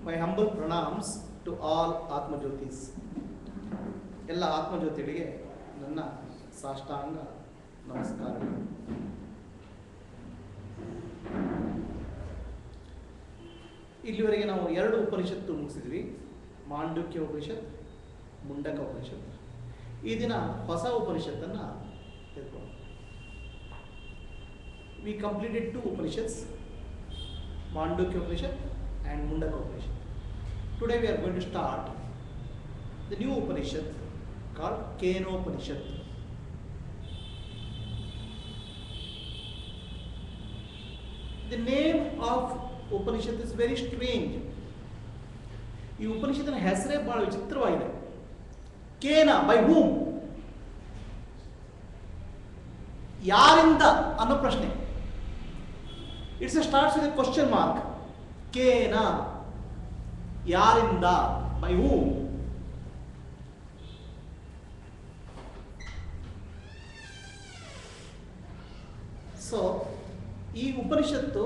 My humble pranams to all Atmajyotis. ಎಲ್ಲ ಆತ್ಮಜ್ಯೋತಿಗಳಿಗೆ ನನ್ನ ಸಾಷ್ಟಾಂಗ ನಮಸ್ಕಾರಗಳು. ಇಲ್ಲಿವರೆಗೆ ನಾವು 2 ಉಪನಿಷತ್ತು ಮುಗಿಸಿದ್ವಿ, ಮಾಂಡುಕ್ಯ ಉಪನಿಷತ್, ಮುಂಡಕ ಉಪನಿಷತ್. ಈ ದಿನ ಹೊಸ ಉಪನಿಷತ್ತನ್ನು ತೆಗೆದುಕೊಳ್ಳೋಣ. We completed 2 Upanishads, Mandukya Upanishad and Mundaka Upanishad. Today we are going to start the new Upanishad called Kenopanishad. The name of Upanishad is very strange. ಈ ಉಪನಿಷತ್ತಿನ ಹೆಸರೇ ಬಹಳ ವಿಚಿತ್ರವಾಗಿದೆ. ಕೇನ, ಬೈ ಹೂಮ್, ಯಾರಿಂದ ಅನ್ನೋ ಪ್ರಶ್ನೆ. It starts with a question mark. Kena, ಯಾರಿಂದ, by whom? So, ಈ ಉಪನಿಷತ್ತು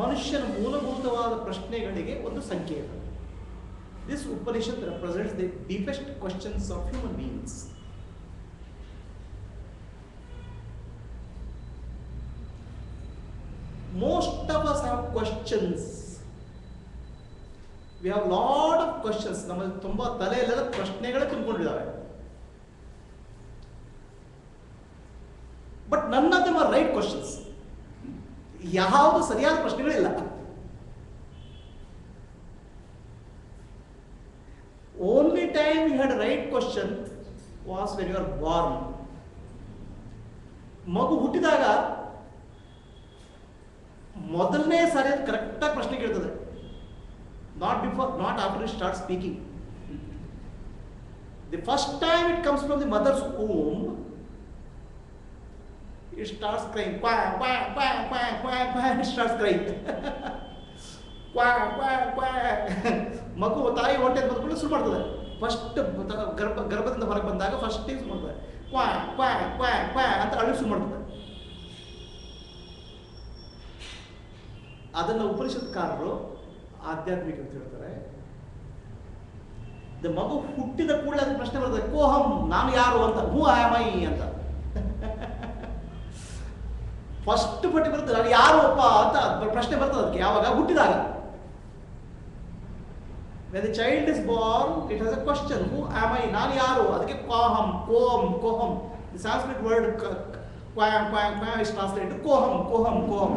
ಮನುಷ್ಯನ ಮೂಲಭೂತವಾದ ಪ್ರಶ್ನೆಗಳಿಗೆ ಒಂದು ಸಂಕೇತ. This Upanishad represents the deepest questions of human beings. Most of us have questions. We have lot of questions. ನಮ್ಮ ತುಂಬಾ ತಲೆಯಲ್ಲೆಲ್ಲ ಪ್ರಶ್ನೆಗಳೇ ತುಂಬಿಕೊಂಡಿದ್ದಾವೆ. But none of them are right questions. ಯಾವುದು ಸರಿಯಾದ ಪ್ರಶ್ನೆಗಳಿಲ್ಲ. Only time you had a right question was when you are born. ಮಗು ಹುಟ್ಟಿದಾಗ ಮೊದಲನೇ ಸಾರಿ ಅದು ಕರೆಕ್ಟಾಗಿ ಪ್ರಶ್ನೆ ಕೇಳ್ತದೆ. Not after it start speaking. The first time it comes from the mother's womb, it starts crying. It starts crying. ಮಗು ತಾಯಿ ಹೊಟ್ಟೆ ಬಂದ್ಕೊಂಡು ಶುರು ಮಾಡ್ತದೆ. ಫಸ್ಟ್ ಗರ್ಭದಿಂದ ಹೊರಗೆ ಬಂದಾಗ ಫಸ್ಟ್ ಶುರು ಮಾಡ್ತದೆ, ಅಂತ ಅಳು ಶುರು ಮಾಡ್ತದೆ. ಅದನ್ನು ಉಪನಿಷತ್ಕಾರರು ಆಧ್ಯಾತ್ಮಿಕ ಅಂತ ಹೇಳ್ತಾರೆ. ಮಗು ಹುಟ್ಟಿದ ಕೂಡಲೇ ಅದಕ್ಕೆ ಪ್ರಶ್ನೆ ಬರ್ತದೆ, ಕೋಹಂ, ನಾನು ಯಾರು ಅಂತ, ಹೂ ಆಮ್ ಐ ಅಂತ. ಫಸ್ಟ್ ಪಟ್ಟಿ ಬರ್ತದೆ, ನಾನು ಯಾರು ಅಪ್ಪ ಅಂತ ಪ್ರಶ್ನೆ ಬರ್ತದೆ ಅದಕ್ಕೆ. ಯಾವಾಗ? ಹುಟ್ಟಿದಾಗ. When the child is born, it has a question, who am I, ನಾನು ಯಾರು. ಅದಕ್ಕೆ ಕೋಹಂ, ಕೋಹಂ, ಕೋಹಂ. The Sanskrit word kwam is translated koham, koham, koham.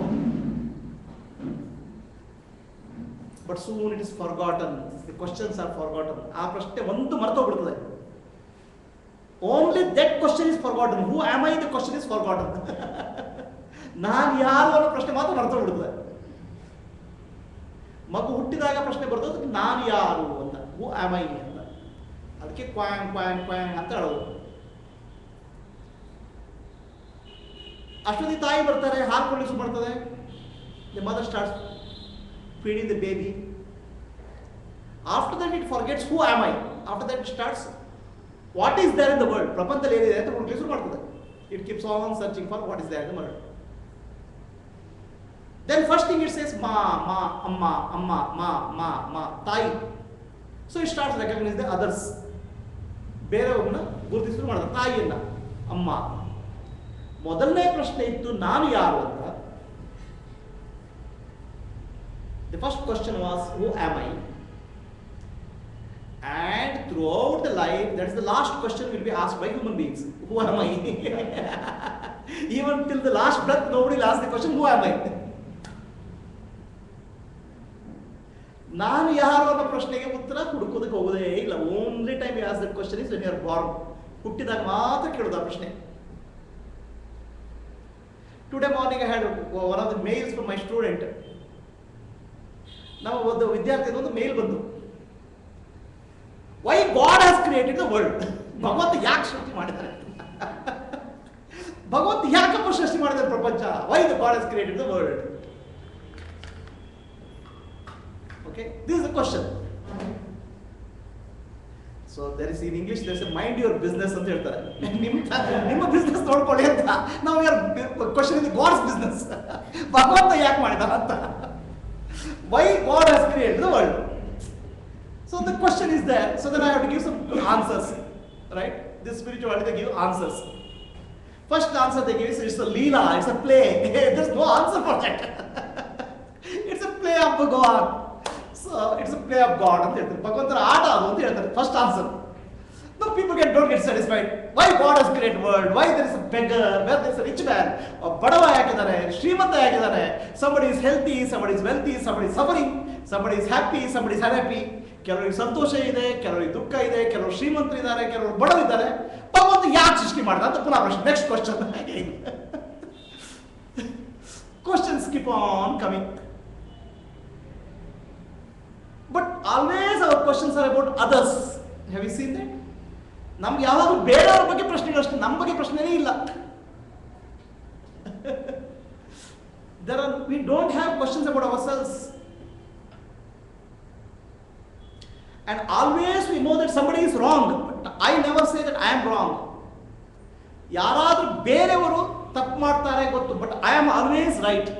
But soon it is forgotten. The questions are forgotten. ಆ ಪ್ರಶ್ನೆ ಒಂದು ಮರೆತೋಗ್ಬಿಡ್ತದೆ. Only that question is forgotten. Who am I? The question is forgotten. ನಾನು ಯಾರು ಅನ್ನೋ ಪ್ರಶ್ನೆ ಮಾತ್ರ ಮರೆತೋಗ್ಬಿಡ್ತದೆ. ಮಗು ಹುಟ್ಟಿದಾಗ ಪ್ರಶ್ನೆ ಬರ್ತದೆ, ನಾನು ಯಾರು ಅಂತ, ಹೂ ಆಮ್ ಐ ಅಂತ. ಅದಕ್ಕೆ ಕ್ವಾಂಗ್ ಕ್ವಾಂಗ್ ಕ್ವಾಂಗ್ ಅಂತ ಹೇಳೋದು. ಅಷ್ಟೊಂದು ತಾಯಿ ಬರ್ತಾರೆ, ಹಾಲು ಕೊಡ್ಲಿಕ್ಕೆ ಮಾಡ್ತದೆ. The mother starts feeding the baby. After that it forgets who am I. After that it starts what is there in the world. ಪ್ರಪಂಚದಲ್ಲಿ ಏನಿದೆ ಅಂತ ಹುಡುಕಲಿಕ್ಕೆ ಶುರು ಮಾಡ್ತದೆ. It keeps on searching for what is there in the world. Then first thing it says ma, ma, amma, amma, ma, ma, ma, ತಾಯಿ. So it starts recognizing the others. ಬೇರೆಯವ್ರನ್ನ ಗುರುತಿಸಿ ಶುರು ಮಾಡ್ತಾರೆ, ತಾಯಿಯನ್ನ, ಅಮ್ಮ. ಮೊದಲನೇ ಪ್ರಶ್ನೆ ಇತ್ತು, ನಾನು ಯಾರು ಅಂತ. The first question was, who am I? And throughout the life, that is the last question will be asked by human beings. Who am I? Even till the last breath, nobody will ask the question, who am I? ನಾನು ಯಾರು ಅನ್ನೋ ಪ್ರಶ್ನೆಗೆ ಉತ್ತರ ಹುಡುಕೋದಕ್ಕೆ ಹೋಗೋದೇ ಇಲ್ಲ. Only time you ask that question is when you are born. ಹುಟ್ಟಿದಾಗ ಮಾತ್ರ ಕೇಳೋದು ಆ ಪ್ರಶ್ನೆ. Today morning I had one of the mails from my student. ನಾವು ಒಂದು ವಿದ್ಯಾರ್ಥಿ ಒಂದು ಮೇಲ್ ಬಂತು, why God has created the world. ಭಗವಂತ ಯಾಕೆ ಸೃಷ್ಟಿ ಮಾಡಿದ್ದಾರೆ, ಭಗವಂತ ಯಾಕಪ್ಪ ಸೃಷ್ಟಿ ಮಾಡಿದ್ದಾರೆ ಪ್ರಪಂಚ, why the God has created the world. Okay, this is the question. So there is in English there is a mind your business ಅಂತ ಹೇಳ್ತಾರೆ. ನಿಮ್ಮ ಬಿಸ್ನೆಸ್ ನೋಡ್ಕೊಳ್ಳಿ ಅಂತ. ನಾವು ಯಾರು ಕ್ವಶನ್ ಇನ್ ಗಾಡ್ಸ್ ಬಿಸ್ನೆಸ್. ಭಗವಂತ ಯಾಕೆ ಮಾಡಿದ ಅಂತ. Why God has created the world? So the question is there. So then I have to give some answers, right? This spirituality they give answers. First answer they give is it's a leela, it's a play. There's no answer for that. It's a play of God. So it's a play of God. Bhagavantana aata adu anta ಹೇಳ್ತಾರೆ. First answer. No, people don't get satisfied. Why God has created world? Why there is a beggar? Where there is a rich man? ಬಡವ ಯಾಕಿದ್ದಾನೆ? ಶ್ರೀಮಂತ ಯಾಕಿದ್ದಾನೆ? Somebody is healthy, somebody is wealthy, somebody is suffering, somebody is happy, somebody is unhappy. ಕೆಲವರಿಗೆ ಸಂತೋಷ ಇದೆ, ಕೆಲವರಿಗೆ ದುಃಖ ಇದೆ, ಕೆಲವರು ಶ್ರೀಮಂತರಿದ್ದಾರೆ, ಕೆಲವರು ಬಡವಿದ್ದಾರೆ. ಭಗವಂತ ಯಾಕೆ ಸೃಷ್ಟಿ ಮಾಡ್ದ ಅಂತ ಪುನಃ ಪ್ರಶ್ನೆ. Next question. Questions keep on coming. But always our questions are about others. Have you seen that? ನಮ್ಗೆ ಯಾವಾಗಲೂ ಬೇರೆಯವ್ರ ಬಗ್ಗೆ ಪ್ರಶ್ನೆಗಳಷ್ಟೇ, ನಮ್ಮ ಬಗ್ಗೆ ಪ್ರಶ್ನೆನೇ ಇಲ್ಲ. We don't have questions about ourselves. And always we know that somebody is wrong, but I never say that I am wrong. ಯಾರಾದರೂ ಬೇರೆಯವರು ತಪ್ಪು ಮಾಡ್ತಾರೆ ಗೊತ್ತು, but I am always right.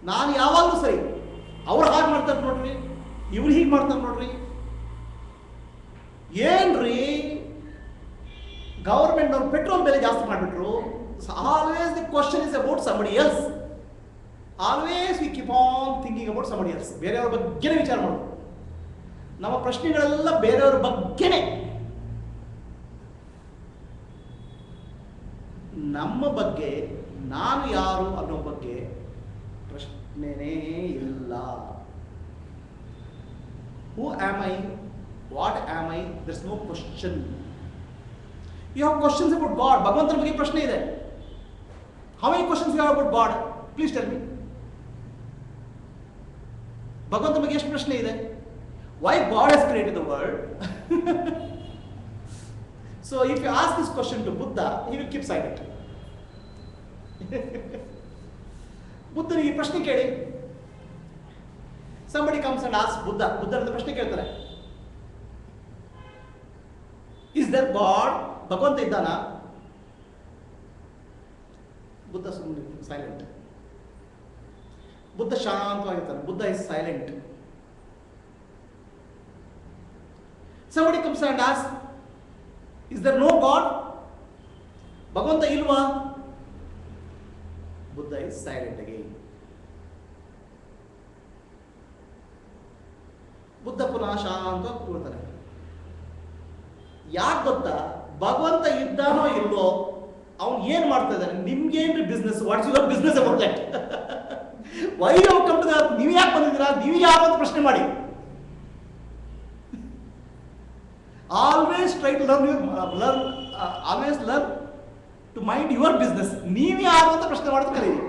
ನಾನು ಯಾವಾಗಲೂ ಸರಿ. ಅವ್ರು ಹಾಗೆ ಮಾಡ್ತಾರೆ ನೋಡ್ರಿ, ಇವ್ರು ಹೀಗೆ ಮಾಡ್ತಾರೆ ನೋಡ್ರಿ. ಏನ್ರಿ ಗವರ್ಮೆಂಟ್ ಅವ್ರು ಪೆಟ್ರೋಲ್ ಬೆಲೆ ಜಾಸ್ತಿ ಮಾಡಿಬಿಟ್ರು. Always the question is about somebody else. Always we keep on thinking about somebody else. ಬೇರೆಯವ್ರ ಬಗ್ಗೆನೇ ವಿಚಾರ ಮಾಡೋದು. ನಮ್ಮ ಪ್ರಶ್ನೆಗಳೆಲ್ಲ ಬೇರೆಯವ್ರ ಬಗ್ಗೆನೇ. ನಮ್ಮ ಬಗ್ಗೆ ನಾನು ಯಾರು ಅನ್ನೋ ಬಗ್ಗೆ ಪ್ರಶ್ನೆನೇ ಇಲ್ಲ. ಹೂ am I? What am I? There's no question. You have questions about God. ಭಗವಂತನ ಬಗ್ಗೆ ಪ್ರಶ್ನೆ ಇದೆ. How many questions you have about God? Please tell me. ಭಗವಂತನ ಬಗ್ಗೆ ಎಷ್ಟು ಪ್ರಶ್ನೆ ಇದೆ? Why God has created the world? So if you ask this question to Buddha, he will keep silent. ಬುದ್ಧನಿಗೆ ಪ್ರಶ್ನೆ ಕೇಳಿ. Somebody comes and asks Buddha. ಬುದ್ಧನ ಪ್ರಶ್ನೆ ಕೇಳ್ತಾರೆ. Is there God? ಭಗವಂತ ಇದ್ದಾನ? ಬುದ್ಧ ಸುಮ್ಮನೆ ಸೈಲೆಂಟ್. ಬುದ್ಧ ಶಾಂತವಾಗಿರ್ತಾನೆ. Buddha is silent. Somebody comes and asks, is there no God? ಭಗವಂತ ಇಲ್ವಾ? Buddha is silent again. Buddha ಪುನಃ ಶಾಂತವಾಗಿ ಕೂರ್ತಾನೆ. ಯಾಕೆ ಗೊತ್ತಾ? ಭಗವಂತ ಇದ್ದಾನೋ ಇಲ್ವೋ, ಅವನು ಏನ್ ಮಾಡ್ತಾ ಇದ್ದಾನೆ, ನಿಮ್ಗೇನ್ರಿ business? What's your business about that? Why you come to that? ನೀವು ಯಾಕೆ ಬಂದಿದ್ದೀರಾ? ನೀವು ಯಾರು ಅಂತ ಪ್ರಶ್ನೆ ಮಾಡಿ. Always try to learn to mind your business. ನೀವು ಯಾರು ಅಂತ ಪ್ರಶ್ನೆ ಮಾಡೋದು ಕಲೀರಿ.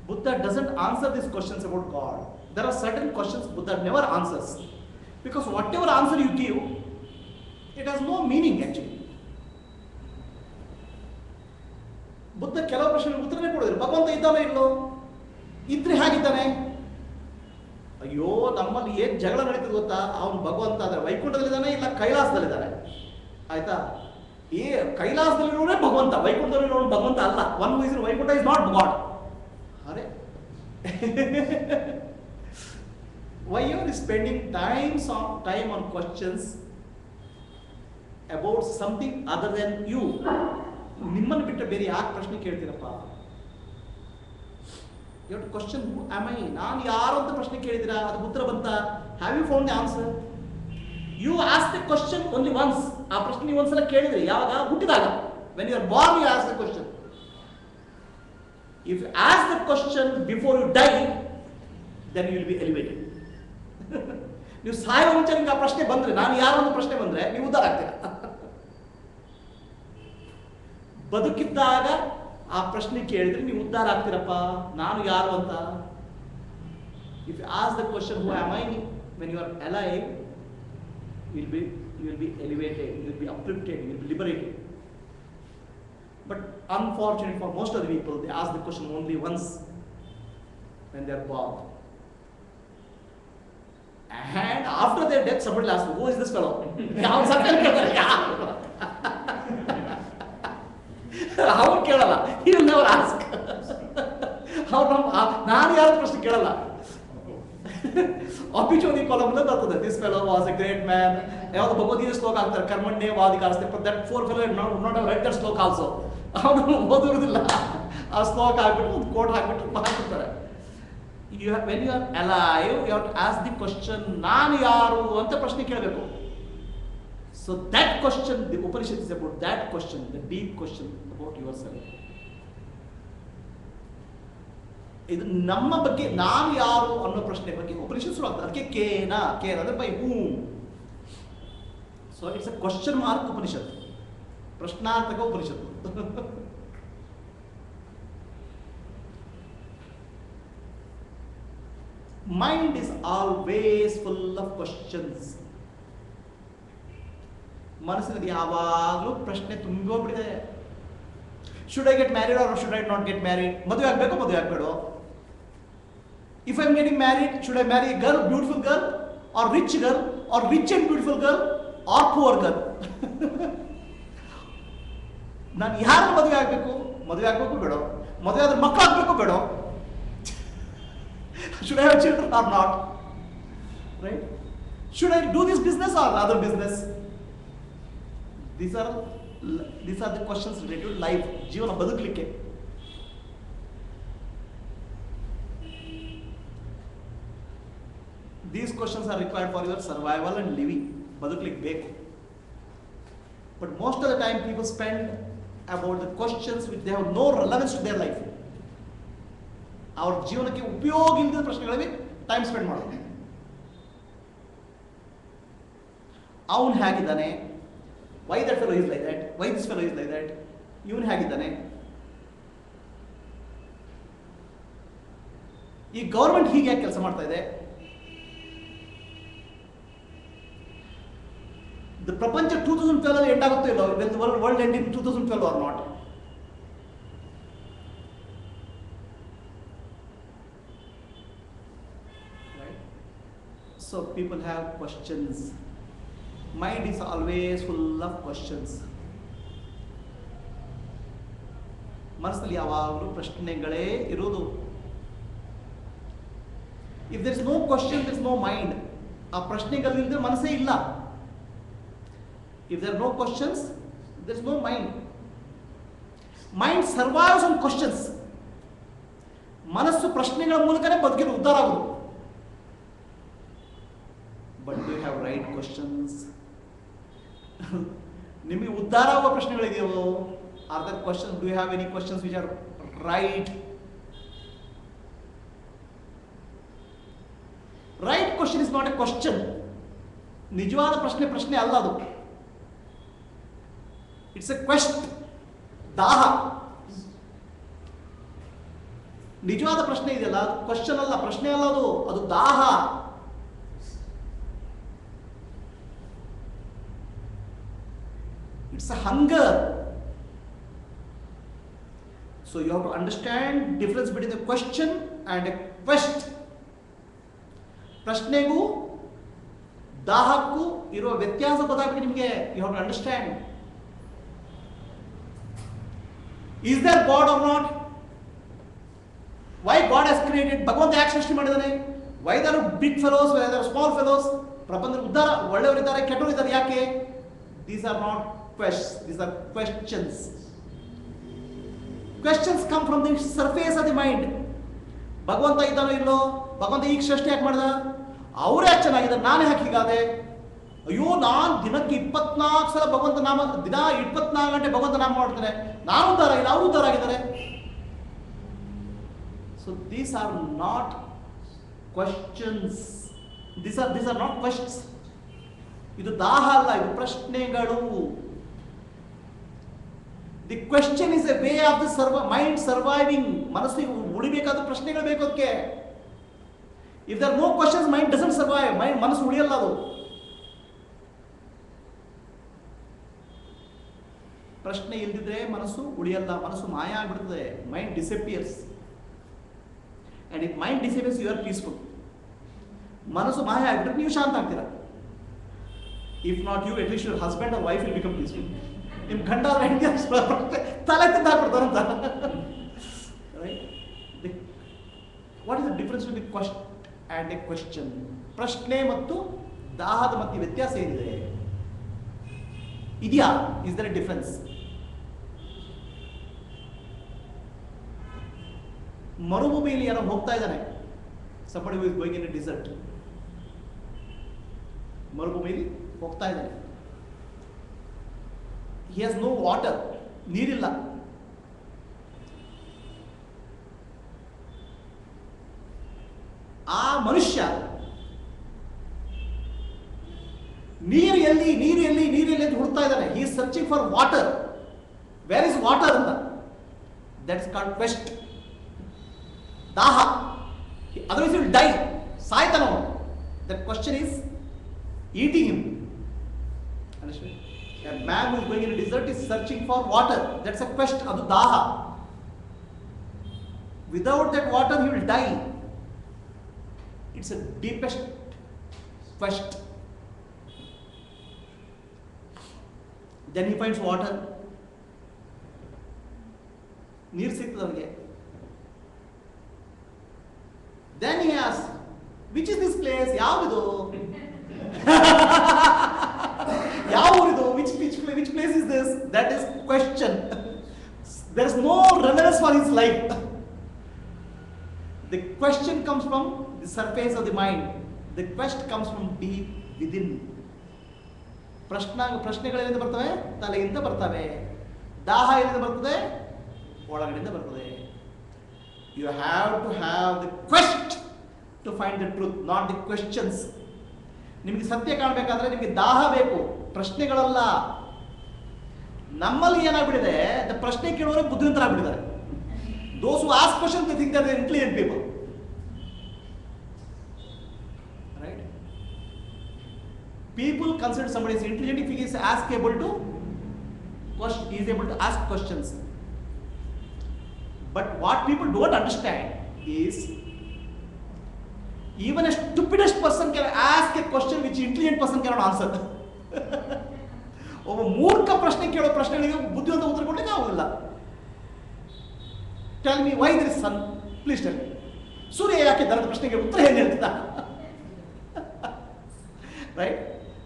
Buddha doesn't answer these questions about God. There are certain questions Buddha never answers, because whatever answer you give, it has no meaning actually. Buddha ಕೆಲವು ಪ್ರಶ್ನೆಗೆ ಉತ್ತರನೇ ಕೊಡೋದಿಲ್ಲ. ಭಗವಂತ ಇದ್ದಾನೋ ಇಲ್ಲೋ? ಇದ್ರೆ ಹೇಗಿದ್ದಾನೆ? ಅಯ್ಯೋ, ನಮ್ಮಲ್ಲಿ ಏನ್ ಜಗಳ ನಡೀತದೆ ಗೊತ್ತಾ? ಅವನು ಭಗವಂತ ಆದರೆ ವೈಕುಂಠದಲ್ಲಿದ್ದಾನೆ, ಇಲ್ಲ ಕೈಲಾಸದಲ್ಲಿದ್ದಾನೆ. ಆಯ್ತಾ? ಈ ಕೈಲಾಸದಲ್ಲಿರೋನೇ ಭಗವಂತ, ವೈಕುಂಠದಲ್ಲಿರೋನು ಭಗವಂತ ಅಲ್ಲ. One who is in Vaikuntha is not god. ಅರೆ, why you are spending time on questions about something other than you? ನಿಮ್ಮನ್ನು ಬಿಟ್ಟು ಬೇರೆ ಯಾಕೆ ಪ್ರಶ್ನೆ ಕೇಳ್ತೀರಪ್ಪ? You have to question, who am I? ನಾನು ಯಾರು ಅಂತ ಪ್ರಶ್ನೆ ಕೇಳಿದಿರಾ? ಅದು ಉತ್ತರ ಬಂತ? Have you found the answer? You ask the question only once. ಆ ಪ್ರಶ್ನೆ ನೀವು ಒಂದ್ಸಲ ಕೇಳಿದ್ರಿ. ಯಾವಾಗ? ಹುಟ್ಟಿದಾಗ. When you are born, you ask the question. If you ask the question before you die, then you will be elevated. ನೀವು ಸಾಯೋ ಮುಂಚೆ ನಿಮ್ಗೆ ಆ ಪ್ರಶ್ನೆ ಬಂದ್ರೆ, ನಾನು ಯಾರು ಅಂತ ಪ್ರಶ್ನೆ ಬಂದ್ರೆ, ನೀವು ಉದ್ಧಾರ ಆಗ್ತೀರ. ಬದುಕಿದ್ದಾಗ ಆ ಪ್ರಶ್ನೆ ಕೇಳಿದ್ರೆ ನೀವು ಉದ್ಧಾರ ಆಗ್ತೀರಪ್ಪ, ನಾನು ಯಾರು ಅಂತ. If you ask the question, who am I, when you are alive, you will be elevated, you will be uplifted, you will be liberated. But unfortunately for most of the people, they ask the question only once when they are born. And after their death, somebody will ask, who is this fellow? How ಕೇಳಲ್ಲ, he will never ask. Problem. ನಾನು ಯಾರ ಪ್ರಶ್ನೆ ಕೇಳಲ್ಲ. ಅಪಿಚೋದಿ column ಬರ್ತದೆ, this fellow was a great man. ಯಾವ್ದು ಭಗವದ್ಗೀತೆ ಶ್ಲೋಕ ಆಗ್ತಾರೆ, ಕರ್ಮಣ್ಯ ವಾದಿಕಾಸ್ತೆ, that poor fellow not write that ಶ್ಲೋಕ ಆಲ್ಸೋ. ಅವನು ಓದಿರುವುದಿಲ್ಲ, ಆ ಶ್ಲೋಕ ಹಾಕ್ಬಿಟ್ಟು ಒಂದು ಕೋಟ್ ಹಾಕ್ಬಿಟ್ಟು ಹಾಕ್ಬಿಡ್ತಾರೆ. When you are alive, you have to ask the question, ನಾನು ಯಾರು ಅಂತ ಪ್ರಶ್ನೆ ಕೇಳಬೇಕು. So that question, the Upanishad is about that question, the deep question about your self. ಇದು ನಮ್ಮ ಬಗ್ಗೆ, ನಾನು ಯಾರು ಅನ್ನೋ ಪ್ರಶ್ನೆ ಬಗ್ಗೆ ಉಪನಿಷತ್ ಶುರು ಆಗ್ತದೆ. ಅದಕ್ಕೆ ಕೇನ ಅಂದ್ರೆ by whom. So it's a question mark Upanishad, ಪ್ರಶ್ನಾರ್ಥಕ ಉಪನಿಷತ್ತು. Mind is always full of questions. ಮನಸ್ಸಿನಲ್ಲಿ ಯಾವಾಗಲೂ ಪ್ರಶ್ನೆ ತುಂಬಿಬಿಟ್ಟಿದೆ. Should I get married or should I not get married? ಮದುವೆ ಆಗಬೇಕು, ಮದುವೆ ಆಗಬೇಡೋ? If I am getting married, should I marry a girl, beautiful girl, or rich girl, or rich and beautiful girl, or poor girl? ನಾನು ಯಾರು ಮದುವೆ ಆಗಬೇಕು? ಮದುವೆ ಆಗಬೇಕು ಬೇಡೋ? ಮದುವೆ ಆದ್ರೆ ಮಕ್ಕಳು ಆಗಬೇಕು ಬೇಡೋ? Should I have children or not? Right? Should I do this business or other business? These are the questions related to life. ಜೀವನ ಬದುಕಲಿಕ್ಕೆ. These questions are required for your survival and living. ಬದುಕಲಿಕ್ಕೆ ಬೇಕು. But most of the time people spend about the questions which they have no relevance to their life. ಅವ್ರ ಜೀವನಕ್ಕೆ ಉಪಯೋಗ ಇಲ್ಲದ ಪ್ರಶ್ನೆಗಳಿಗೆ time spend ಮಾಡೋದು. ಅವನು ಹೇಗಿದ್ದಾನೆ? Why that fellow is like that? Why this fellow is like that? ಇವನು ಹೇಗಿದ್ದಾನೆ? ಈ ಗೌರ್ಮೆಂಟ್ ಹೀಗೆ ಯಾಕೆ ಕೆಲಸ ಮಾಡ್ತಾ ಇದೆ? ಪ್ರಪಂಚ 2012 ಅಲ್ಲಿ ಎಂಡ್ ಆಗುತ್ತೋ ಇಲ್ಲ? World end in 2012 or not? So people have questions. Mind is always full of questions. ಮನಸ್ಸಲ್ಲಿ ಯಾವಾಗಲೂ ಪ್ರಶ್ನೆಗಳೇ ಇರೋದು. If there is no question, there is no mind. ಆ ಪ್ರಶ್ನೆಗಳಿಲ್ಲದೆ ಮನಸ್ಸೇ ಇಲ್ಲ. If there are no questions, there is no mind. Mind survives on questions. ಮನಸ್ಸು ಪ್ರಶ್ನೆಗಳ ಮೂಲಕನೇ ಬದುಕಿನ ಉದ್ಧಾರ ಆಗೋದು. But do you have right questions? ನಿಮಗೆ ಉದ್ಧಾರ ಆಗುವ ಪ್ರಶ್ನೆಗಳಿದೆಯೋ? Are there questions? Do you have any questions which are right? Right question is not a question. ನಿಜವಾದ ಪ್ರಶ್ನೆ ಅಲ್ಲ ಅದು. It's a quest. ದಾಹ. ನಿಜವಾದ ಪ್ರಶ್ನೆ ಇದೆಯಲ್ಲ, ಅದು ಕ್ವಶನ್ ಅಲ್ಲ, ಪ್ರಶ್ನೆ ಅಲ್ಲ, ಅದು ದಾಹ. It's a hunger. So you have to understand difference between a question and a quest. ಪ್ರಶ್ನೆಗೂ ದಾಹಕ್ಕೂ ಇರುವ ವ್ಯತ್ಯಾಸ ಗೊತ್ತಾಗಬೇಕು ನಿಮಗೆ. You have to understand. Is there God or not? Why God has created? ಭಗವಂತ ಯಾಕೆ ಸೃಷ್ಟಿ ಮಾಡಿದಾನೆ? Why there are big fellows, why there are small fellows? ಪ್ರಪಂಚದ ಉದ್ಧಾರ, ಒಳ್ಳೆಯವರಿದ್ದಾರೆ, ಕೆಟ್ಟವರಿದ್ದಾರೆ, ಯಾಕೆ? These are not questions, these are questions. Questions come from the surface of the mind. ಭಗವಂತ ಇದ್ದಾನೋ ಇಲ್ಲೋ? ಭಗವಂತ ಈಗ ಸೃಷ್ಟಿ ಯಾಕೆ ಮಾಡಿದ? ಅವರೇ ಯಾಕೆ ಚೆನ್ನಾಗಿದ್ದಾರೆ, ನಾನೇ ಯಾಕೆ ಹೀಗಾದೆ? ಅಯ್ಯೋ, ನಾನು ದಿನಕ್ಕೆ 24 ಸಲ ಭಗವಂತ ನಾಮ, ದಿನ 24 ಗಂಟೆ ಭಗವಂತ ನಾಮ ಮಾಡ್ತೇನೆ, ನಾನು ಉದ್ಧಾರ ಆಗಿಲ್ಲ, ಅವರು ಉದ್ಧಾರ ಆಗಿದ್ದಾರೆ. So these are not questions. These are not questions. ಇದು ದಾಹ ಅಲ್ಲ, ಇದು ಪ್ರಶ್ನೆಗಳು. The question is a way of the mind surviving. ಮನಸ್ಸಿಗೆ ಉಳಿಬೇಕಾದ ಪ್ರಶ್ನೆಗಳು ಬೇಕು ಅದಕ್ಕೆ. If there are no questions, mind doesn't survive. ಮನಸ್ಸು ಉಳಿಯಲ್ಲ ಅದು. ಪ್ರಶ್ನೆ ಇಲ್ದಿದ್ರೆ ಮನಸ್ಸು ಉಳಿಯಲ್ಲ, ಮನಸ್ಸು ಮಾಯ ಆಗ್ಬಿಡ್ತದೆ. Mind disappears. And if mind disappears, you are peaceful. ಮನಸ್ಸು ಮಾಯ ಆಗ್ಬಿಟ್ರೆ ನೀವು ಶಾಂತ ಆಗ್ತೀರಾ. If not you, at least your husband or wife will become peaceful. ನಿಮ್ಮ ಗಂಡ ಹೆಂಡತಿ ತಲೆ ತಿಂದಾಕ್ಬಿಡ್ತಾರಂತ. Right? Quest and a question. ಪ್ರಶ್ನೆ ಮತ್ತು ದಾಹದ ಮಧ್ಯೆ ವ್ಯತ್ಯಾಸ ಏನಿದೆ? ಇದೆಯಾ? Is there a difference? ಮರುಭೂಮಿಯಲ್ಲಿ ಯಾರೋ ಹೋಗ್ತಾ ಇದ್ದಾನೆ, somebody who is going in a desert. ಮರುಭೂಮಿಯಲ್ಲಿ ಹೋಗ್ತಾ ಇದ್ದಾನೆ, he has no water, ನೀರಿಲ್ಲ. ಆ ಮನುಷ್ಯ ನೀರು ಎಲ್ಲಿ ಅಂತ ಹುಡುಕ್ತಾ ಇದ್ದಾನೆ. he is searching for water. where is water ಅಂತ. that's called quest. ದಾಹ. otherwise he will die. ಸಾಯ್ತಾನ ಅವನು. that question is eating him. understand? a man who is going in a desert is searching for water. that's a quest. ಅದು ದಾಹ. without that water he will die. it's a deepest quest. then he finds water. ನೀರು ಸಿಗ್ತದೆ ಅವನಿಗೆ. then he asks, which is this place? ಯಾವುದು? ಯಾವ ಊರಿದು? which place is this? that is question. there is no relevance for his life. the question comes from the surface of the mind. the quest comes from deep within. ಪ್ರಶ್ನೆಗಳು ಎಲ್ಲಿಂದ ಬರ್ತವೆ? ತಲೆಯಿಂದ ಬರ್ತವೆ. ದಾಹ ಎಲ್ಲಿಂದ ಬರ್ತದೆ? ಒಳಗಡೆಯಿಂದ ಬರ್ತದೆ. you have to have the quest to find the truth, not the questions. ನಿಮಗೆ ಸತ್ಯ ಕಾಣಬೇಕಾದ್ರೆ ನಿಮಗೆ ದಾಹ ಬೇಕು, ಪ್ರಶ್ನೆಗಳಲ್ಲ. ನಮ್ಮಲ್ಲಿ ಏನಾಗ್ಬಿಟ್ಟಿದೆ, ಪ್ರಶ್ನೆ ಕೇಳೋರೆ ಬುದ್ಧಿವಂತರಾಗ್ಬಿಟ್ಟಿದ್ದಾರೆ. those who ask questions they think that they are intelligent people. right? people consider somebody is intelligent if he is able to ask questions. but what people don't understand is even a stupidest person can ask a question which intelligent person cannot answer. ಒಬ್ಬ ಮೂರ್ಖ ಪ್ರಶ್ನೆ ಕೇಳೋ ಪ್ರಶ್ನೆಗಳಿಗೆ ಬುದ್ಧಿವಂತ ಉತ್ತರ ಕೊಡಲಿಕ್ಕೆ ಆಗೋದಿಲ್ಲ. tell me why there is sun, please tell me. ಸೂರ್ಯ ಯಾಕೆ ದರದ ಪ್ರಶ್ನೆಗೆ ಉತ್ತರ ಏನು ಹೇಳ್ತಿದ್ದ? right?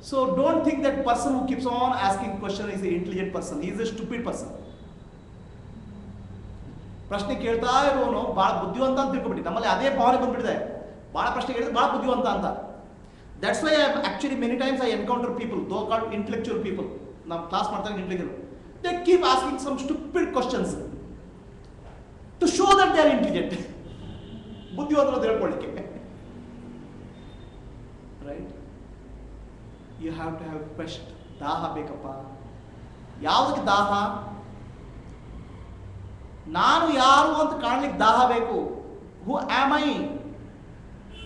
so don't think that person who keeps on asking question is an intelligent person. he is a stupid person. ಪ್ರಶ್ನೆ ಕೇಳ್ತಾ ಇರೋನು ಬಹಳ ಬುದ್ಧಿವಂತ ಅಂತ ತಿಳ್ಕೊಬಿಟ್ಟು ನಮ್ಮಲ್ಲಿ ಅದೇ ಭಾವನೆ ಬಂದ್ಬಿಟ್ಟಿದೆ. ಬಹಳ ಪ್ರಶ್ನೆ ಕೇಳಿದ್ರೆ ಬಹಳ ಬುದ್ಧಿವಂತ ಅಂತ. that's why actually many times I encounter people though called intellectual people. ನಾವು ಕ್ಲಾಸ್ ಮಾಡ್ತಾರೆ intellectual, they keep asking some stupid questions to show that they are intelligent. ಬುದ್ಧಿವಂತರು ಅಂತ ಹೇಳ್ಕೊಳ್ಳಿಕ್ಕೆ. right? you have to have quest. ದಾಹ ಬೇಕಪ್ಪ. ಯಾವುದಕ್ಕೆ ದಾಹ? ನಾನು ಯಾರು ಅಂತ ಕಾಣಲಿಕ್ಕೆ ದಾಹ ಬೇಕು. who am I?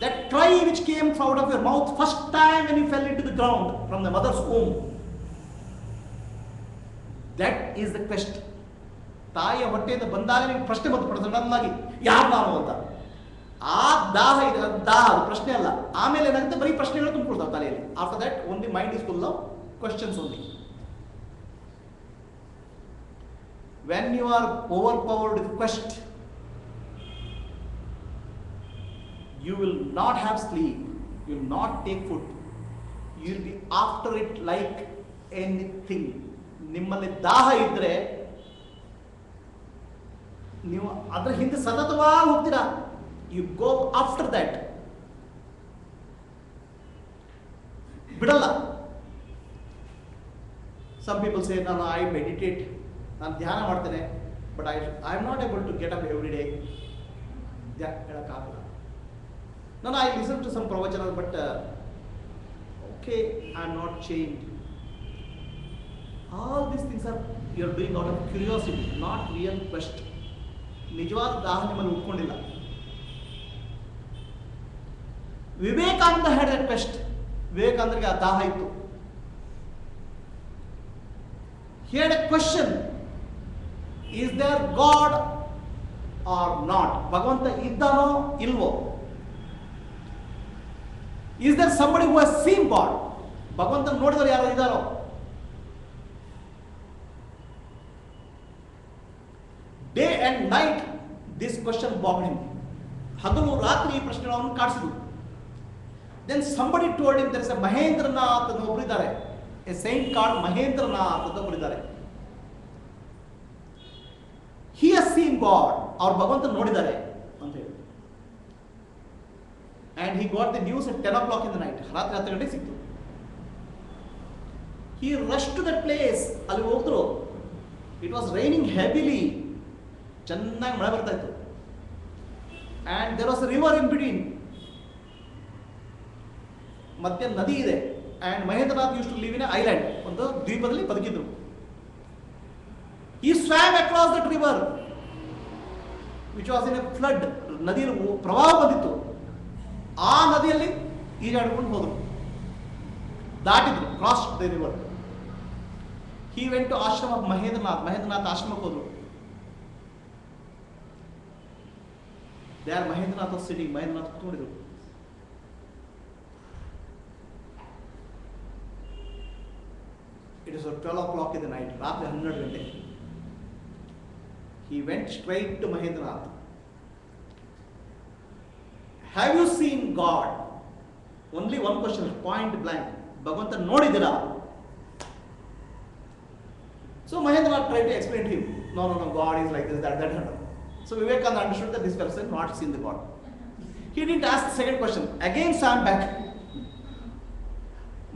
that cry which came out of your mouth first time when you fell into the ground from the mother's womb, that is the quest. ತಾಯಿಯ ಹೊಟ್ಟೆಯಿಂದ ಬಂದಾಗ ನಿಮಗೆ ಪ್ರಶ್ನೆ ಬಂತು ಸಡನ್ನಾಗಿ, ಯಾರು ನಾನು ಅಂತ. ಆ ದಾಹ ಇದೆ, ದಾಹ ಅದು ಪ್ರಶ್ನೆ ಅಲ್ಲ. ಆಮೇಲೆ ಏನಾಗುತ್ತೆ, ಬರೀ ಪ್ರಶ್ನೆಗಳು ತುಂಬಿಕೊಳ್ತಾವೆ ತಲೆಯಲ್ಲಿ. After that only mind is full of questions only. when you are overpowered with quest, you will not have sleep, you will not take food, you will be after it like anything. ನಿಮ್ಮಲ್ಲಿ ದಾಹ ಇದ್ರೆ ನೀವು ಅದರ ಹಿಂದೆ ಸತತವಾಗಿ ಹೋಗ್ತೀರಾ. you go after that. ಬಿಡಲ್ಲ. some people say no I meditate, ನಾನು ಧ್ಯಾನ ಮಾಡ್ತೇನೆ, but I am not able to get up every day. ಹೇಳಕ್ಕಾಗಲ್ಲ. ನಾನು ಐ ಲಿಸನ್ ಟು ಸಮ್ ಪ್ರವಚನ, but okay I am not change. All these things are you are doing out of curiosity, not real quest. ನಿಜವಾದ ದಾಹ ನಿಮ್ಮಲ್ಲಿ ಉಟ್ಕೊಂಡಿಲ್ಲ. Vivekananda had that quest. ವಿವೇಕಾನಂದರಿಗೆ ಆ ದಾಹ ಇತ್ತು. he had a question, is there God or not? ಭಗವಂತ ಇದ್ದಾನೋ ಇಲ್ವೋ? is there somebody who has seen God? ಭಗವಂತ ನೋಡಿದವರು ಯಾರು ಇದ್ದಾರೋ? day and night this question bogged him. ಹಗಲು ರಾತ್ರಿ ಈ ಪ್ರಶ್ನೆಗಳನ್ನು ಕಾಡಿಸಿದ್ರು. Then somebody told him there is a Mahendranath ಅಂತ ಒಬ್ಬರಿದ್ದಾರೆ, ಎ ಸೈಂಟ್ ಕಾಲ್ಡ್ ಮಹೇಂದ್ರನಾಥ್ ಅಂತ ಒಬ್ಬರಿದ್ದಾರೆ. ಹಿ ಹಸ್ ಸೀನ್ ಗಾಡ್, ಅವ್ರು ಭಗವಂತನ ನೋಡಿದ್ದಾರೆ ಅಂತ ಹೇಳಿ. And he got the news at 10 o'clock in the night, ರಾತ್ರಿ 10 ಗಂಟೆಗೆ ಸಿಕ್ತು. ಹಿ ರಶ್ ಟು ದಟ್ ಪ್ಲೇಸ್, ಅಲ್ಲಿ ಹೋದ್ರು. ಇಟ್ ವಾಸ್ ರೈನಿಂಗ್ ಹೆವಿಲಿ, ಚೆನ್ನಾಗಿ ಮಳೆ ಬರ್ತಾ ಇತ್ತು. And there was a river in between, ಮಧ್ಯ ನದಿ ಇದೆ. And Mahendranath used to live in island, ಒಂದು ದ್ವೀಪದಲ್ಲಿ ಬದುಕಿದ್ರು. He swam across that river, which was in a flood. ನದಿಯಲ್ಲಿ ಪ್ರವಾಹ ಬಂದಿತ್ತು. ಆ ನದಿಯಲ್ಲಿ ಈಜಾಡ್ಕೊಂಡು ಹೋದರು, ದಾಟಿದ್ರು, cross the river. He went to ashram of Mahendranath. Mahendranath ಆಶ್ರಮಕ್ಕೆ ಹೋದರು. There Mahendranath was sitting. Mahendranath ಕೂತ್ಕೊಂಡಿದ್ರು. It is 12 o'clock in the night, ರಾತ್ರಿ 12 ಗಂಟೆ. He went straight to Mahendranath. Have you seen God? Only one question, point blank. Bhagavanta ನೋಡಿದಿರಾ? So Mahendranath tried to explain to him. No, God is like this, that. So Vivekananda understood that this person not seen the God. He didn't ask the second question. Again swam back.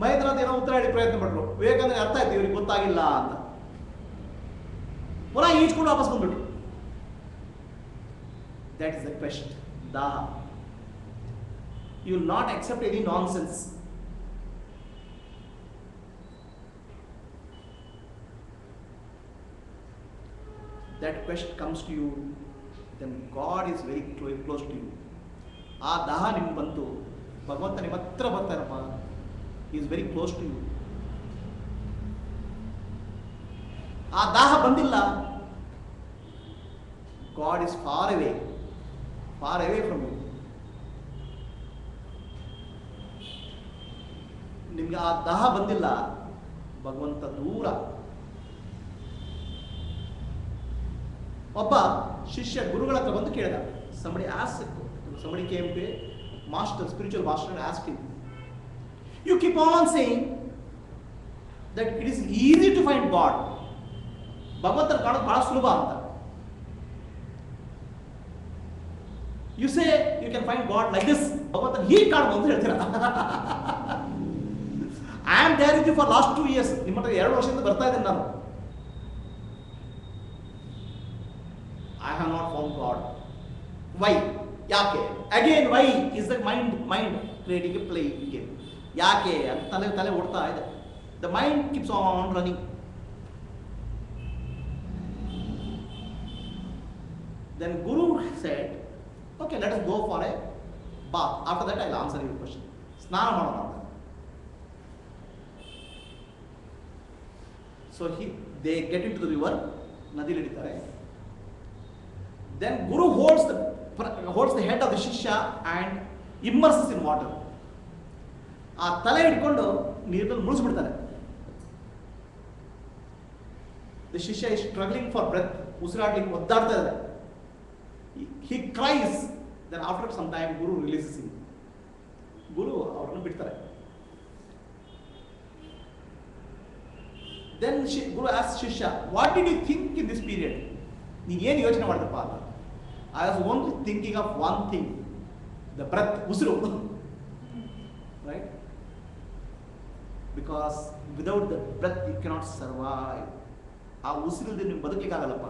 Mahendranath ಏನೋ ಉತ್ತರ ಹೇಳಿ ಪ್ರಯತ್ನ ಪಟ್ಟರು. ವಿವೇಕಾನಂದ ಅರ್ಥ ಆಯ್ತು, ಇವ್ರಿಗೆ ಗೊತ್ತಾಗಿಲ್ಲ ಅಂತ. ಪುನಃ ಈಜ್ಕೊಂಡು ವಾಪಸ್ ಬಂದ್ಬಿಟ್ರು. That is the quest, daha. You will not accept any nonsense. That quest comes to you, then God is very close to you. ಆ ದಾಹ ನಿಮ್ಗೆ ಬಂತು, ಭಗವಂತ ನಿಮ್ಮ ಹತ್ರ ಬರ್ತಾರಪ್ಪ. He is very close to you. ಆ ದಾಹ ಬಂದಿಲ್ಲ, God is far away from you. ನಿಮ್ಗೆ ಆ ದಾಹ ಬಂದಿಲ್ಲ, ಭಗವಂತ ದೂರ. ಒಬ್ಬ ಶಿಷ್ಯ ಗುರುಗಳ ಹತ್ರ ಬಂದು ಕೇಳಿದ. somebody came to a master, spiritual master, and asked him, you keep on saying that it is easy to find God. ಭಗವಂತನ ಕಾಣೋದು ಬಹಳ ಸುಲಭ ಅಂತ. You say you can find God like this. ಭಗವಂತನ ಹೀಗೆ ಕಾಣಬಹುದು ಅಂತ ಹೇಳ್ತೀರಾ? I am there with you for last 2 years. ನಿಮ್ಮ ಹತ್ರ 2 ವರ್ಷದಿಂದ ಬರ್ತಾ ಇದ್ದೇನೆ ನಾನು. I have not found God. Why? ಯಾಕೆ? Again why is the mind creating a play game. ಯಾಕೆ ಅಂತ ತಲೆ ಓಡ್ತಾ ಇದೆ. The mind keeps on running. Then Guru said, okay, let us go for a bath. After that I will answer your question. ಸ್ನಾನ ಮಾಡೋಣ ಅಂತ. So they get into the river, ನದಿಲಿ ಇಳಿತಾರೆ. Then Guru holds the head of the Shishya and immerses in water. ಆ ತಲೆ ಹಿಡ್ಕೊಂಡು ನೀರಿನಲ್ಲಿ ಮುಳುಗಿಸ್ಬಿಡ್ತಾರೆ. The Shishya is struggling for breath, ಉಸಿರಾಡ್ಲಿಕ್ಕೆ ಒದ್ದಾಡ್ತಾ ಇದ್ದಾರೆ. He cries. Then after some time Guru releases him. ಗುರು ಅವರನ್ನು ಬಿಡ್ತಾರೆ. Then Guru asks Shishya, what did you think in this period? ನೀನು ಏನು ಯೋಚನೆ ಮಾಡಿದಪ್ಪ ಅಂತ. I was only thinking of one thing, the breath, ಉಸಿರು. Right? Because without the breath you cannot survive. ಆ ಉಸಿರಿಲ್ಲದೆ ನೀವು ಬದುಕಲಿಕ್ಕೆ ಆಗಲ್ಲಪ್ಪ.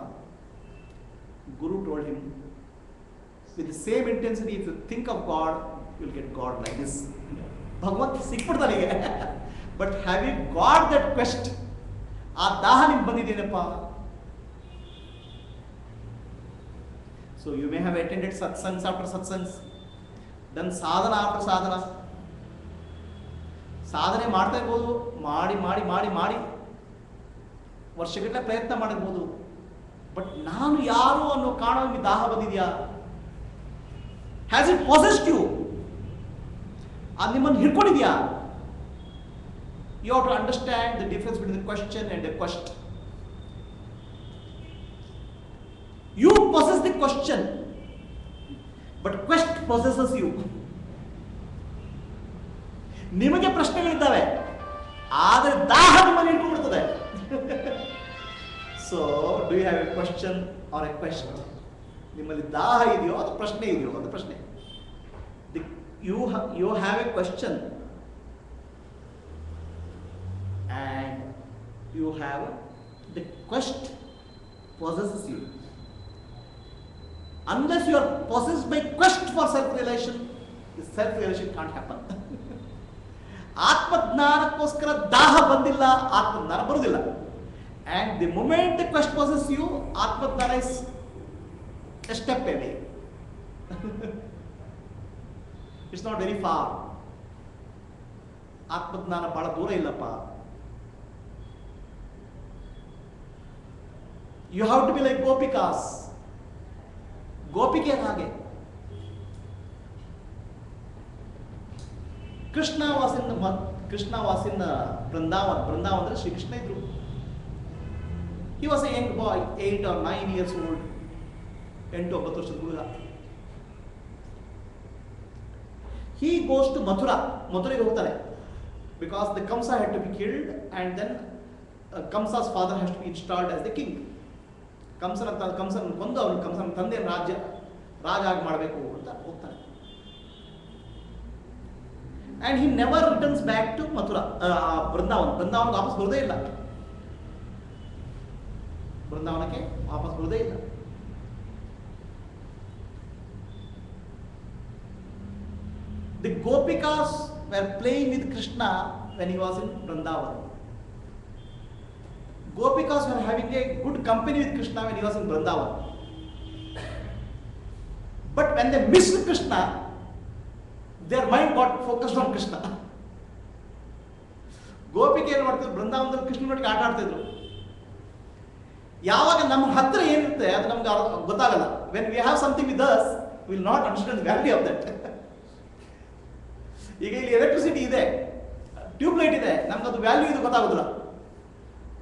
Guru told him, with the same intensity, if you think of God, you will get God like this. ಭಗವಂತ ಸಿಕ್ಬಿಡ್ತಾನೆ ಈಗ. But have you got that quest? ಆ ದಾಹ ನಿಮ್ಗೆ ಬಂದಿದ್ದೇನಪ್ಪ? So you may have attended satsangs after satsangs, done sadhana after sadhana. ಸಾಧನೆ ಮಾಡ್ತಾ ಇರ್ಬೋದು, ಮಾಡಿ ವರ್ಷಗಟ್ಟಲೆ ಪ್ರಯತ್ನ ಮಾಡಿರ್ಬೋದು. ಬಟ್ ನಾನು ಯಾರು ಅನ್ನೋ ಕಾಣೋ ನಿಮಗೆ ದಾಹ ಬಂದಿದೆಯಾ? Has it possessed you? ಅದು ನಿಮ್ಮನ್ನು ಹಿಡ್ಕೊಂಡಿದ್ಯಾ? You have to understand the difference between the question and the quest. You possess the question. But quest possesses you. ನಿಮಗೆ ಪ್ರಶ್ನೆಗಳಿದ್ದಾವೆ, ಆದರೆ ದಾಹ ನಿಮ್ಮನ್ನು ಹಿಡ್ಕೊಂಡ್ಬಿಡ್ತದೆ. So do you have a question or a quest? ನಿಮ್ಮಲ್ಲಿ ದಾಹ ಇದೆಯೋ ಅದು ಪ್ರಶ್ನೆ ಇದೆಯೋ ಅದು ಪ್ರಶ್ನೆ. You have a question and you have the quest possesses you. Unless you are possessed by quest for self-realization, the self-realization can't happen. ಆತ್ಮಜ್ಞಾನಕ್ಕೋಸ್ಕರ ದಾಹ ಬಂದಿಲ್ಲ, ಆತ್ಮಜ್ಞಾನ ಬರುವುದಿಲ್ಲ. And the moment the quest possesses you, ಆತ್ಮಜ್ಞಾನ is a step away. It's not very far. ಆತ್ಮಜ್ಞಾನ ಬಹಳ ದೂರ ಇಲ್ಲಪ್ಪ. You have to be like Gopikas. ಗೋಪಿಕೆ ಹಾಗೆ. ಕೃಷ್ಣ ವಾಸಿನ ಬೃಂದಾವನ್. ಬೃಂದಾವನ್ ಅಂದ್ರೆ ಶ್ರೀಕೃಷ್ಣ ಇದ್ರು. He was a young boy, 8 or 9 years old. 8-9 ವರ್ಷದ ಹುಡುಗ. He goes to Mathura. ಮಥುರೆಗೆ ಹೋಗ್ತಾರೆ. Because the Kamsa had to be killed and then Kamsa's father has to be installed as the king. ಕಂಸನ ಕೊಂದು ಅವನು ಕಂಸನ ತಂದೆ ರಾಜ ಆಗಿ ಮಾಡಬೇಕು ಅಂತ ಹೋಗ್ತಾನೆ. And he never returns back to Mathura. Brindavan ವಾಪಸ್ ಬರೋದೇ ಇಲ್ಲ. ಬೃಂದಾವನಕ್ಕೆ ವಾಪಸ್ ಬರೋದೇ ಇಲ್ಲ. The Gopikas were playing with Krishna when he was in Vrindavan. Gopikas were having a good company with Krishna when he was in Vrindavan. But when they missed Krishna, their mind got focused on Krishna. ಗೋಪಿಕೆ ಏನು ಮಾಡ್ತಿದ್ರು, ಬೃಂದಾವನದಲ್ಲಿ ಕೃಷ್ಣನೊಟ್ಟಿಗೆ ಆಟ ಆಡ್ತಿದ್ರು. ಯಾವಾಗ ನಮ್ಮ ಹತ್ರ ಏನಿರುತ್ತೆ ಅದು ನಮ್ಗೆ ಗೊತ್ತಾಗಲ್ಲ. When we have something with us, will not understand value of that. ಈಗ ಇಲ್ಲಿ ಎಲೆಕ್ಟ್ರಿಸಿಟಿ ಇದೆ, ಟ್ಯೂಬ್ಲೈಟ್ ಇದೆ, ನಮ್ಗೆ ಅದು ವ್ಯಾಲ್ಯೂ ಇದು ಗೊತ್ತಾಗೋದಿಲ್ಲ.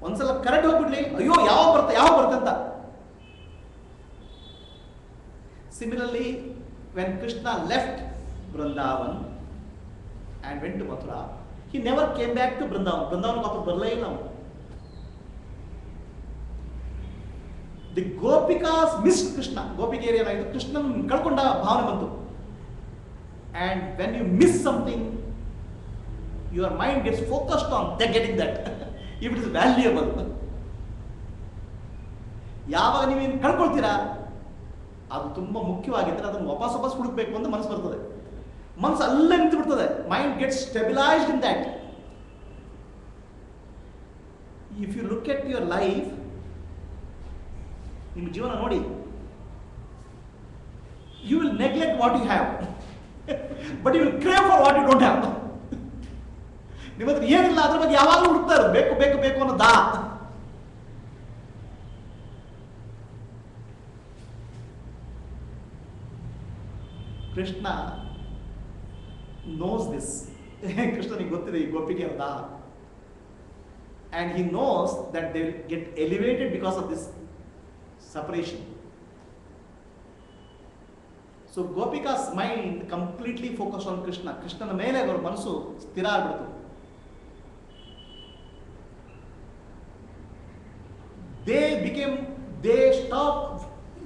ಒಂದ್ಸಲ ಕರೆಂಟ್ ಹೋಗ್ಬಿಡ್ಲಿ, ಅಯ್ಯೋ ಯಾವಾಗ ಬರುತ್ತೆ ಅಂತ. Similarly when Krishna left Brindavan and went to Mathura, he never came back to Brindavan ವಾಪಸ್ ಬರಲೇ ಇಲ್ಲ ಅವನು. The Gopikas missed Krishna. ಗೋಪಿಕೆಯರು ಏನಾಯಿತು, ಕೃಷ್ಣನ್ ಕಳ್ಕೊಂಡ ಭಾವನೆ ಬಂತು. And when you miss something, your mind gets focused on getting that. If it is valuable. ಯಾವಾಗ ನೀವೇನು ಕಳ್ಕೊಳ್ತೀರಾ ಅದು ತುಂಬಾ ಮುಖ್ಯವಾಗಿದ್ದರೆ ಅದನ್ನು ವಾಪಸ್ ಹುಡುಕ್ಬೇಕು ಅಂತ ಮನಸ್ಸು ಬರ್ತದೆ. ಮನಸ್ಸು ಅಲ್ಲೇ ನಿಂತು ಬಿಡ್ತದೆ. Mind gets stabilised in that. If you look at your life, ನಿಮ್ಮ ಜೀವನ ನೋಡಿ, you will neglect what you have, but you will crave for what you don't have. ನಿಮ್ಮ ಹತ್ರ ಏನಿಲ್ಲ ಅದ್ರ ಬಗ್ಗೆ ಯಾವಾಗಲೂ ಹುಡುಕ್ತಾ ಇರೋದು, ಬೇಕು ಬೇಕು ಬೇಕು ಅನ್ನೋ ದಾ. Krishna knows this. ಕೃಷ್ಣನಿಗೆ ಗೊತ್ತಿದೆ ಈ ಗೋಪಿಗೆ ಅರ್ಧ. And he knows that they will get elevated because of this separation. So Gopika's mind completely focused on Krishna. ಕೃಷ್ಣನ ಮೇಲೆ ಅವರ ಮನಸ್ಸು ಸ್ಥಿರ ಆಗ್ಬಿಡ್ತು.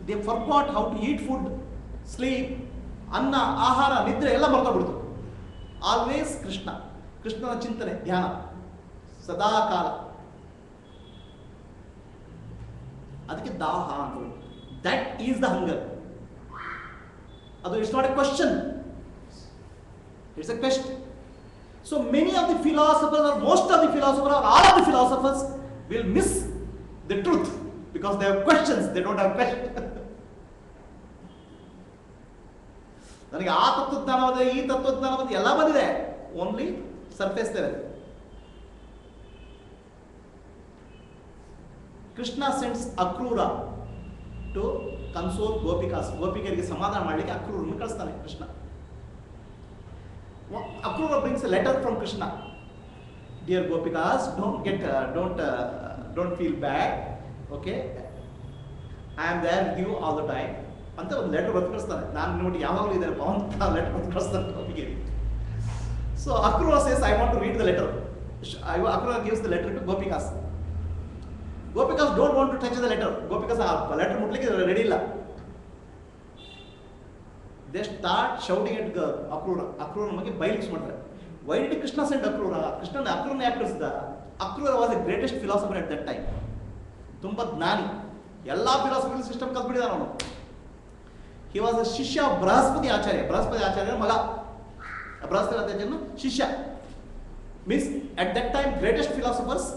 They forgot how to eat food, sleep, ಅನ್ನ, ಆಹಾರ, ನಿದ್ರೆ ಎಲ್ಲ ಮರ್ತೋಗ್ಬಿಡ್ತು. ಆಲ್ವೇಸ್ ಕೃಷ್ಣನ ಚಿಂತನೆ, ಧ್ಯಾನ ಸದಾ ಕಾಲ. ಅದಕ್ಕೆ ದಾಹ ಅಂತ. That is the hunger. ಅದು it's not a question, it's a quest. So many of the philosophers, or most of the philosophers, or all of the philosophers will miss the truth because they have questions, they don't have quest. ನನಗೆ ಆ ತತ್ವಜ್ಞಾನ ಬಂದಿದೆ, ಈ ತತ್ವಜ್ಞಾನ ಬಂದಿದೆ, ಎಲ್ಲ ಬಂದಿದೆ, only surface level. Krishna sends Akrura to console Gopikas. ಗೋಪಿಕರಿಗೆ ಸಮಾಧಾನ ಮಾಡಲಿಕ್ಕೆ ಅಕ್ರೂರನ್ನು ಕಳಿಸ್ತಾನೆ Krishna. Akrura brings A letter from Krishna. Dear Gopikas, don't feel bad, okay, I am there with you all the time. ಅಂತ ಒಂದು ಲೆಟರ್ ಬರೆದು ಕಳಿಸ್ತಾನೆ. ನಾನು ನೋಡಿ ಯಾವಾಗಲೂ ಇದ್ದಾರೆ ಭಗವಂತ ಲೆಟರ್ ಬರೆದು ಕಳಿಸ್ತಾನೆ ಗೋಪಿಗೆ. So Akrura says I want to read the letter. Akrura gives the letter to Gopikas. Gopikas don't want to touch the letter. Gopikas ಆ ಲೆಟರ್ ಮುಟ್ಲಿಕ್ಕೆ ರೆಡಿ ಇಲ್ಲ. They start shouting at Akrura. Akrura ನಮಗೆ ಬೈಲಿಕ್ಸ್ ಮಾಡ್ತಾರೆ. Why did Krishna send Akrura? ಅಕ್ರೂರನ ಯಾಕೆ ಕಳಿಸಿದ? Akrura was a greatest philosopher at that time. ತುಂಬ ಜ್ಞಾನಿ, ಎಲ್ಲ ಫಿಲಾಸಫಿ ಸಿಸ್ಟಮ್ ಕಲ್ತ್ಬಿಟ್ಟಿದ್ದಾನೆ ಅವನು. ಹಿ ವಾಸ್ ಅ ಶಿಷ್ಯ ಬೃಹಸ್ಪತಿ ಆಚಾರ್ಯ. ಬೃಹಸ್ಪತಿ ಆಚಾರ್ಯನ ಮಗ. ಬೃಹಸ್ಪತಿ ಆಚಾರ್ಯನ ಶಿಷ್ಯ. Means at that time greatest philosophers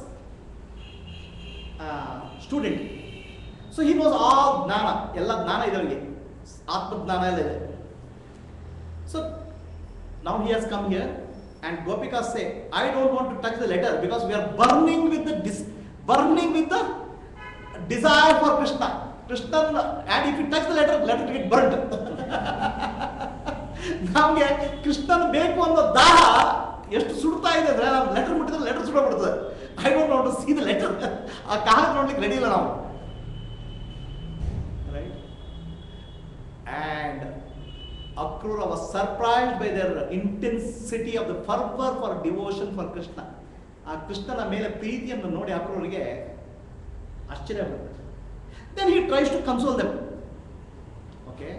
student. So he was all ಜ್ಞಾನ, ಎಲ್ಲ ಜ್ಞಾನ ಇದೆ ಅವನಿಗೆ, ಆತ್ಮಜ್ಞಾನ ಎಲ್ಲ ಇದೆ. So now he has come here and Gopikas say, I don't want to touch the letter because we are burning with the desire for Krishna. And if you touch the letter will get burnt. ನಮಗೆ ಕೃಷ್ಣನ್ ಬೇಕು ಅನ್ನೋ ದಾಹ ಎಷ್ಟು ಸುಡ್ತಾ ಇದೆ ಅಂದ್ರೆ ನಾವು letter ಮುಟ್ಟಿದ್ರೆ letter ಸುಡೋಗ್ಬಿಡ್ತದೆ. I don't want to see the letter. ಆ ಕಾಲ ನೋಡ್ಲಿಕ್ಕೆ ರೆಡಿ ಇಲ್ಲ ನಾವು. Right? And Akrura was surprised by their intensity of the fervor for devotion for Krishna. ಆ ಕೃಷ್ಣನ ಮೇಲೆ ಪ್ರೀತಿಯನ್ನು ನೋಡಿ ಅಕ್ರೂರಿಗೆ ಆಶ್ಚರ್ಯ ಬರುತ್ತೆ. Then he tries to console them. Okay?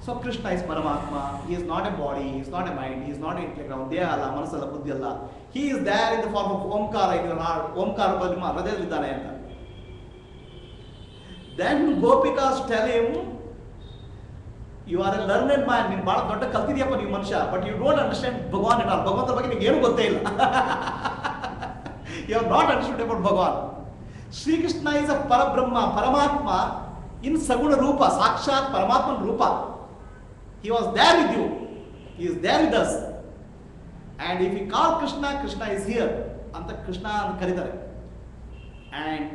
So Krishna is Paramatma. He is not a body, he is not a mind, he is not an intellect. ದೇಹ ಅಲ್ಲ, ಮನಸ್ಸಲ್ಲ, ಬುದ್ಧಿ ಅಲ್ಲ. He is there in the form of Omkara in your heart. ಓಂಕಾರ ನಿಮ್ಮ ಹೃದಯದಲ್ಲಿದ್ದಾನೆ ಅಂತ. Then Gopikas tell him, you are a learned man. ನೀನು ಬಹಳ ದೊಡ್ಡ ಕಲ್ತಿದ್ಯಪ್ಪ ನೀವು ಮನುಷ್ಯ. But you don't understand Bhagwan at all. ಭಗವಂತನ ಬಗ್ಗೆ ನಿಮ್ಗೆ ಏನು ಗೊತ್ತೇ ಇಲ್ಲ. You have not understood about Bhagwan. Shrikrishna is a Parabrahma, Paramatma ಇನ್ ಸಗುಣ ರೂಪ, ಸಾಕ್ಷಾತ್ ಪರಮಾತ್ಮನ ರೂಪ. He was there with you. He is there with us. And if we call Krishna, Krishna is here. ಅಂತ ಕೃಷ್ಣ ಅಂತ ಕರೀತಾರೆ. And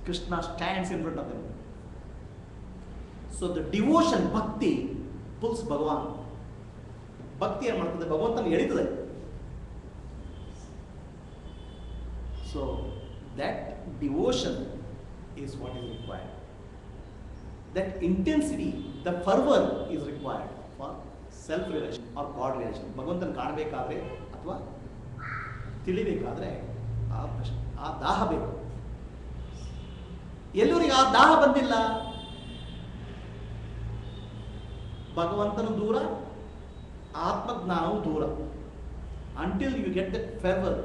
Krishna stands in front of them. So the devotion, bhakti, pulls Bhagavan. Bhakti ಏನು ಮಾಡ್ತದೆ? ಭಗವಂತನ ಎಳಿತದೆ. So that devotion is what is required. That intensity, the fervor is required for self realization or God realization. ಭಗವಂತನ ಕಾಣಬೇಕಾದ್ರೆ ಅಥವಾ ತಿಳಿಬೇಕಾದ್ರೆ ಆ ದಾಹ ಬೇಕು. ಎಲ್ಲರಿಗೆ ಆ ದಾಹ ಬಂದಿಲ್ಲ. ಭಗವಂತನು ದೂರ, ಆತ್ಮಜ್ಞಾನವು ದೂರ. Until you get that fervor,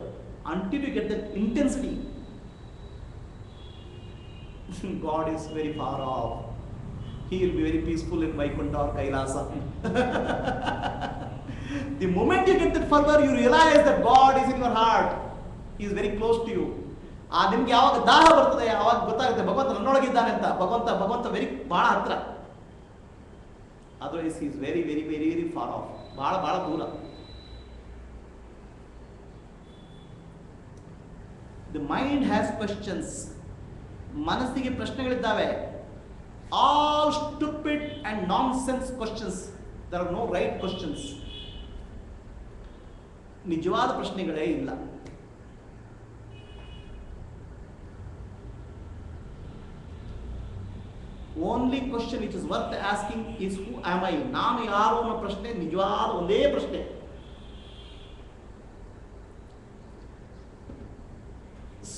until you get that intensity, God is very far off. He will be very peaceful in Vaikuntha or Kailasa. The moment you get that fervor, you realize that God is in your heart. He is very close to you. ನಿಮ್ಗೆ ಯಾವಾಗ ದಾಹ ಬರ್ತದೆ ಆವಾಗ ಗೊತ್ತಾಗುತ್ತೆ ಭಗವಂತ ನನ್ನೊಳಗಿದ್ದಾನೆ ಅಂತ. ಭಗವಂತ very ಬಹಳ ಹತ್ರ. Otherwise he is very very very very far off. ಬಹಳ ದೂರ. The mind has questions. ಮನಸ್ಸಿಗೆ ಪ್ರಶ್ನೆಗಳಿದ್ದಾವೆ. All stupid and nonsense questions. There are no right questions. ನಿಜವಾದ ಪ್ರಶ್ನೆಗಳೇ ಇಲ್ಲ. Only question which is worth asking is who am I? ನಾನು ಯಾರು ಅನ್ನೋ ಪ್ರಶ್ನೆ ನಿಜವಾದ ಒಂದೇ ಪ್ರಶ್ನೆ.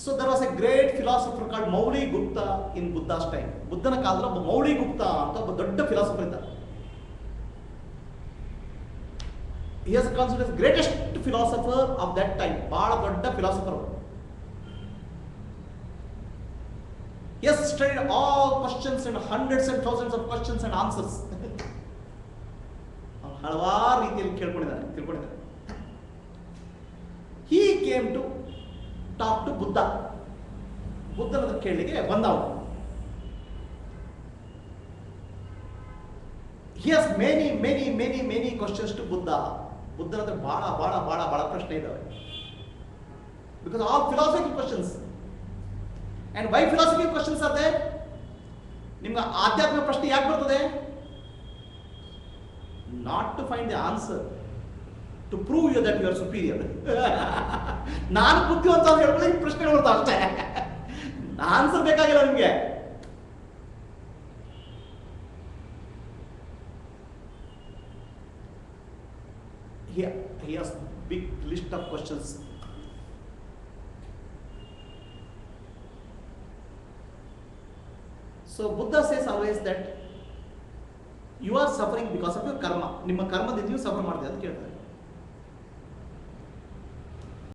So there was a great philosopher called Mauli Gupta in Buddha's time. ಬುದ್ಧನ ಕಾಲದಲ್ಲಿ ಒಬ್ಬ ಮೌಳಿ ಗುಪ್ತಾ ಅಂತ ಒಬ್ಬ ದೊಡ್ಡ ಫಿಲಾಸಫರ್ ಇದ್ದ. He is considered as the greatest philosopher of that time. ಬಹಳ ದೊಡ್ಡ philosopher. He has studied all questions and hundreds and thousands of questions and answers. ಹಲವಾರು ರೀತಿಯಲ್ಲಿ ತಿಳ್ಕೊಂಡಿದ್ದಾರೆ. He came to talk to Buddha. ಬುದ್ಧನ ಕೇಳಲಿಕ್ಕೆ ಬಂದವ. He has many questions to Buddha. ಬುದ್ಧನ ಹತ್ರ ಬಹಳ ಪ್ರಶ್ನೆ ಇದ್ದಾವೆ. Because all philosophical questions. And why philosophical questions are there? ನಿಮ್ಗೆ ಆಧ್ಯಾತ್ಮಿಕ ಪ್ರಶ್ನೆ ಯಾಕೆ ಬರ್ತದೆ? Not to find the answer, to prove you that you are superior. ನಾನು ಬುದ್ಧಿವಂತ ಅಂತ ಹೇಳ್ಕೊಳ್ಳಿ ಪ್ರಶ್ನೆಗಳು ಬರ್ತಾವೆ ಅಷ್ಟೇ. ಆನ್ಸರ್ ಬೇಕಾಗಿಲ್ಲ ನಿಮಗೆ. he has big list of questions. So Buddha says always that you are suffering because of your karma. ನಿಮ್ಮ ಕರ್ಮದಿಂದ ನೀವು ಸಫರ್ ಮಾಡ್ತೀವಿ ಅಂತ ಕೇಳ್ತಾರೆ.